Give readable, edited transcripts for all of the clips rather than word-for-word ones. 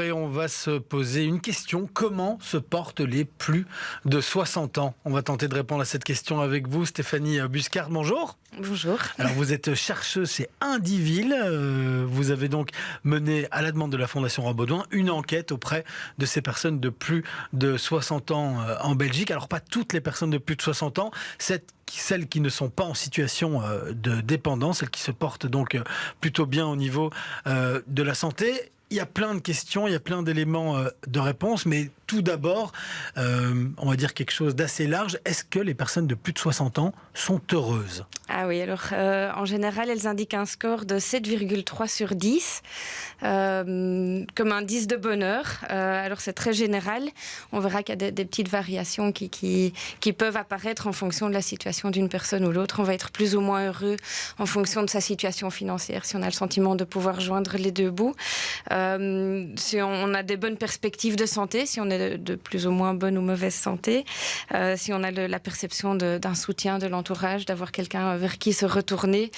Et on va se poser une question. Comment se portent les plus de 60 ans? On va tenter de répondre à cette question avec vous, Stéphanie Buscard. Bonjour. Bonjour. Alors vous êtes chercheuse chez Indiville. Vous avez donc mené, à la demande de la Fondation Rambaudouin, une enquête auprès de ces personnes de plus de 60 ans en Belgique. Alors pas toutes les personnes de plus de 60 ans, celles qui ne sont pas en situation de dépendance, celles qui se portent donc plutôt bien au niveau de la santé. Il y a plein de questions, il y a plein d'éléments de réponse, mais tout d'abord, on va dire quelque chose d'assez large. Est-ce que les personnes de plus de 60 ans sont heureuses? Ah oui, alors en général, elles indiquent un score de 7,3 sur 10, comme indice de bonheur. Alors c'est très général. On verra qu'il y a des petites variations qui peuvent apparaître en fonction de la situation d'une personne ou l'autre. On va être plus ou moins heureux en fonction de sa situation financière, si on a le sentiment de pouvoir joindre les deux bouts. Si on a des bonnes perspectives de santé, si on est de plus ou moins bonne ou mauvaise santé, si on a la perception d'un soutien de l'entourage, d'avoir quelqu'un vers qui se retourner.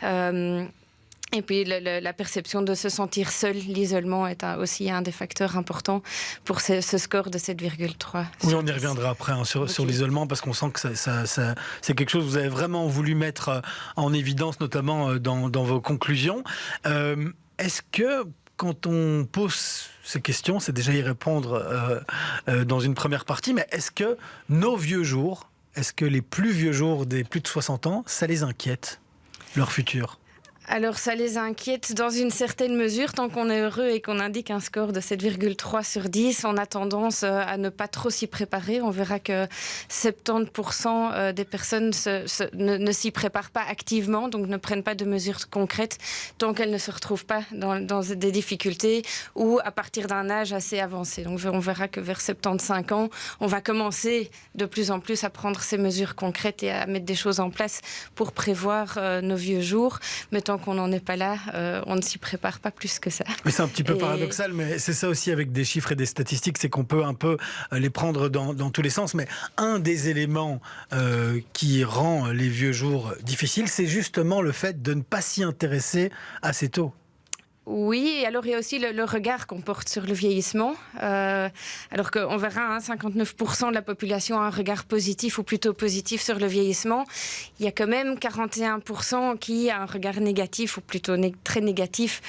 Et puis la perception de se sentir seul, l'isolement est aussi un des facteurs importants pour ce score de 7,3. Oui, on y reviendra après sur l'isolement, parce qu'on sent que c'est quelque chose que vous avez vraiment voulu mettre en évidence, notamment dans vos conclusions. Est-ce que quand on pose ces questions, c'est déjà y répondre dans une première partie, mais est-ce que nos vieux jours, est-ce que les plus vieux jours des plus de 60 ans, ça les inquiète, leur futur ? Alors ça les inquiète dans une certaine mesure. Tant qu'on est heureux et qu'on indique un score de 7,3 sur 10, on a tendance à ne pas trop s'y préparer. On verra que 70% des personnes ne s'y préparent pas activement, donc ne prennent pas de mesures concrètes tant qu'elles ne se retrouvent pas dans des difficultés ou à partir d'un âge assez avancé. Donc on verra que vers 75 ans, on va commencer de plus en plus à prendre ces mesures concrètes et à mettre des choses en place pour prévoir nos vieux jours. Mais tant qu'on n'en est pas là, on ne s'y prépare pas plus que ça. Mais c'est un petit peu paradoxal, mais c'est ça aussi avec des chiffres et des statistiques, c'est qu'on peut un peu les prendre dans tous les sens. Mais un des éléments qui rend les vieux jours difficiles, c'est justement le fait de ne pas s'y intéresser assez tôt. Oui, et alors il y a aussi le regard qu'on porte sur le vieillissement. Alors qu'on verra, 59% de la population a un regard positif ou plutôt positif sur le vieillissement. Il y a quand même 41% qui a un regard négatif ou plutôt très négatif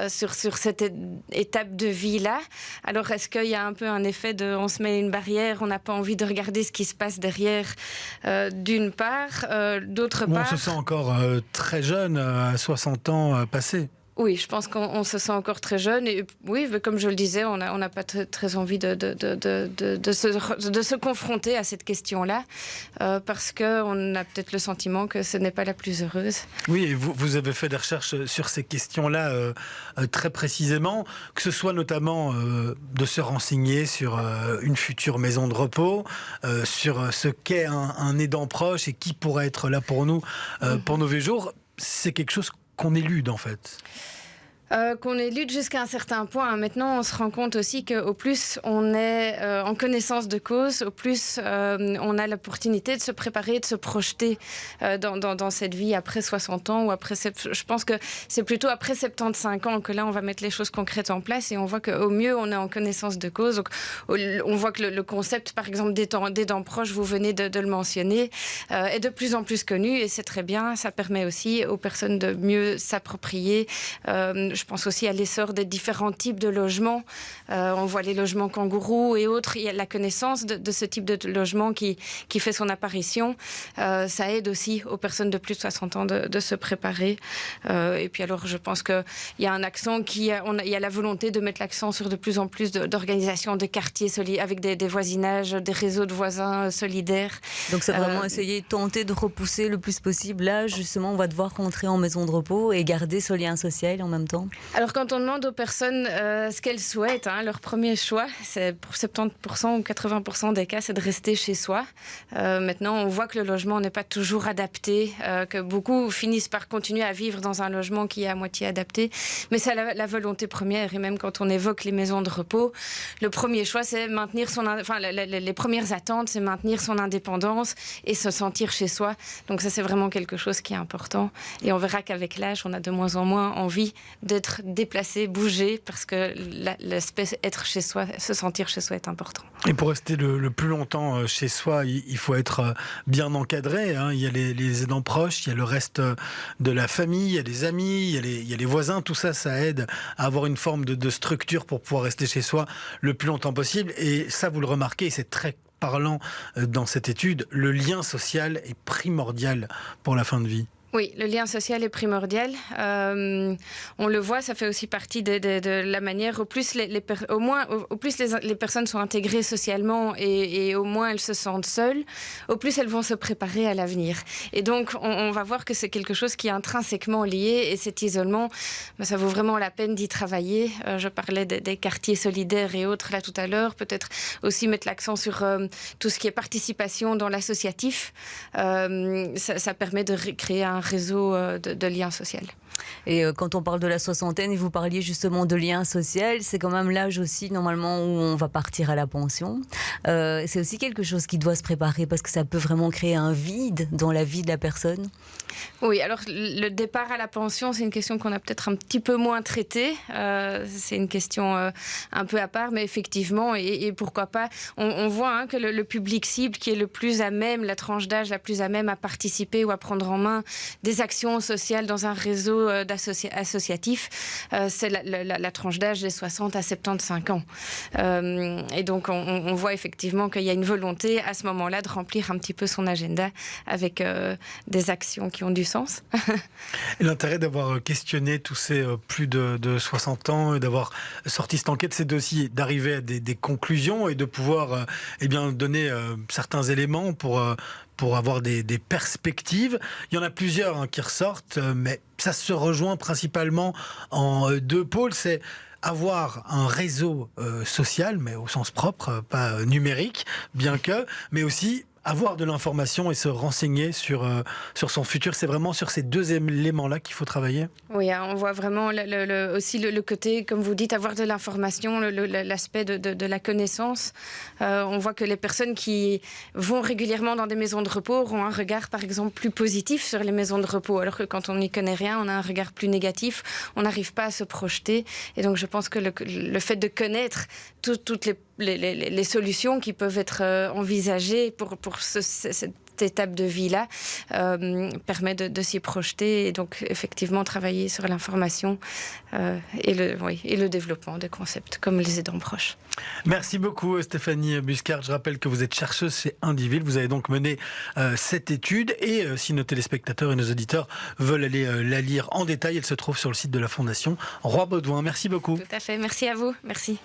sur cette étape de vie-là. Alors est-ce qu'il y a un peu un effet de on se met une barrière, on n'a pas envie de regarder ce qui se passe derrière d'une part, d'autre part... On se sent encore très jeune à 60 ans passés. Oui, je pense qu'on se sent encore très jeune. Et oui, comme je le disais, on n'a pas très envie de se confronter à cette question-là parce qu'on a peut-être le sentiment que ce n'est pas la plus heureuse. Oui, et vous avez fait des recherches sur ces questions-là très précisément, que ce soit notamment de se renseigner sur une future maison de repos, sur ce qu'est un aidant proche et qui pourrait être là pour nous pour nos vieux jours. C'est quelque chose qu'on élude en fait. Qu'on élude jusqu'à un certain point. Maintenant, on se rend compte aussi qu'au plus on est en connaissance de cause, au plus on a l'opportunité de se préparer, de se projeter dans cette vie après 60 ans ou après... Je pense que c'est plutôt après 75 ans que là, on va mettre les choses concrètes en place et on voit qu'au mieux, on est en connaissance de cause. Donc, on voit que le concept, par exemple, d'aidants proches, vous venez de le mentionner, est de plus en plus connu et c'est très bien. Ça permet aussi aux personnes de mieux s'approprier. Je pense aussi à l'essor des différents types de logements. On voit les logements kangourous et autres. Il y a la connaissance de ce type de logement qui fait son apparition. Ça aide aussi aux personnes de plus de 60 ans de se préparer. Et puis alors, je pense qu'il y a un accent il y a la volonté de mettre l'accent sur de plus en plus d'organisations de quartiers avec des voisinages, des réseaux de voisins solidaires. Donc c'est vraiment essayer de tenter de repousser le plus possible. Là, justement, on va devoir rentrer en maison de repos et garder ce lien social en même temps. Alors quand on demande aux personnes ce qu'elles souhaitent, leur premier choix, c'est pour 70% ou 80% des cas, c'est de rester chez soi. Maintenant, on voit que le logement n'est pas toujours adapté, que beaucoup finissent par continuer à vivre dans un logement qui est à moitié adapté. Mais c'est la volonté première. Et même quand on évoque les maisons de repos, le premier choix, c'est maintenir les premières attentes, c'est maintenir son indépendance et se sentir chez soi. Donc ça, c'est vraiment quelque chose qui est important. Et on verra qu'avec l'âge, on a de moins en moins envie de d'être déplacé, bouger, parce que l'aspect être chez soi, se sentir chez soi est important. Et pour rester le plus longtemps chez soi, il faut être bien encadré. Il y a les aidants proches, il y a le reste de la famille, il y a les amis, il y a les voisins. Tout ça, ça aide à avoir une forme de structure pour pouvoir rester chez soi le plus longtemps possible. Et ça, vous le remarquez, et c'est très parlant dans cette étude, le lien social est primordial pour la fin de vie. Oui, le lien social est primordial. On le voit, ça fait aussi partie de la manière, au plus les personnes sont intégrées socialement et au moins elles se sentent seules, au plus elles vont se préparer à l'avenir. Et donc, on va voir que c'est quelque chose qui est intrinsèquement lié, et cet isolement, ça vaut vraiment la peine d'y travailler. Je parlais des quartiers solidaires et autres là tout à l'heure, peut-être aussi mettre l'accent sur tout ce qui est participation dans l'associatif. Ça permet de créer un réseau de liens sociaux. Et quand on parle de la soixantaine, et vous parliez justement de lien social, c'est quand même l'âge aussi normalement où on va partir à la pension. C'est aussi quelque chose qui doit se préparer parce que ça peut vraiment créer un vide dans la vie de la personne. Oui, alors le départ à la pension, c'est une question qu'on a peut-être un petit peu moins traitée. C'est une question un peu à part, mais effectivement, et pourquoi pas, on voit que le public cible qui est le plus à même, la tranche d'âge la plus à même à participer ou à prendre en main des actions sociales dans un réseau associatif, c'est la tranche d'âge des 60 à 75 ans. Et donc, on voit effectivement qu'il y a une volonté à ce moment-là de remplir un petit peu son agenda avec des actions qui ont du sens. Et l'intérêt d'avoir questionné tous ces plus de 60 ans et d'avoir sorti cette enquête, c'est aussi d'arriver à des conclusions et de pouvoir donner certains éléments pour avoir des perspectives. Il y en a plusieurs qui ressortent, mais ça se rejoint principalement en deux pôles. C'est avoir un réseau social, mais au sens propre, pas numérique, mais aussi avoir de l'information et se renseigner sur son futur. C'est vraiment sur ces deux éléments-là qu'il faut travailler. Oui, on voit vraiment aussi le côté, comme vous dites, avoir de l'information, l'aspect de la connaissance. On voit que les personnes qui vont régulièrement dans des maisons de repos auront un regard, par exemple, plus positif sur les maisons de repos, alors que quand on n'y connaît rien, on a un regard plus négatif, on n'arrive pas à se projeter. Et donc, je pense que le fait de connaître toutes les solutions qui peuvent être envisagées pour cette étape de vie-là permet de s'y projeter et donc effectivement travailler sur l'information et le développement de concepts comme les aidants proches. Merci beaucoup Stéphanie Buscard. Je rappelle que vous êtes chercheuse chez Indivil. Vous avez donc mené cette étude et si nos téléspectateurs et nos auditeurs veulent aller la lire en détail, elle se trouve sur le site de la Fondation Roi Baudouin. Merci beaucoup. Tout à fait. Merci à vous. Merci.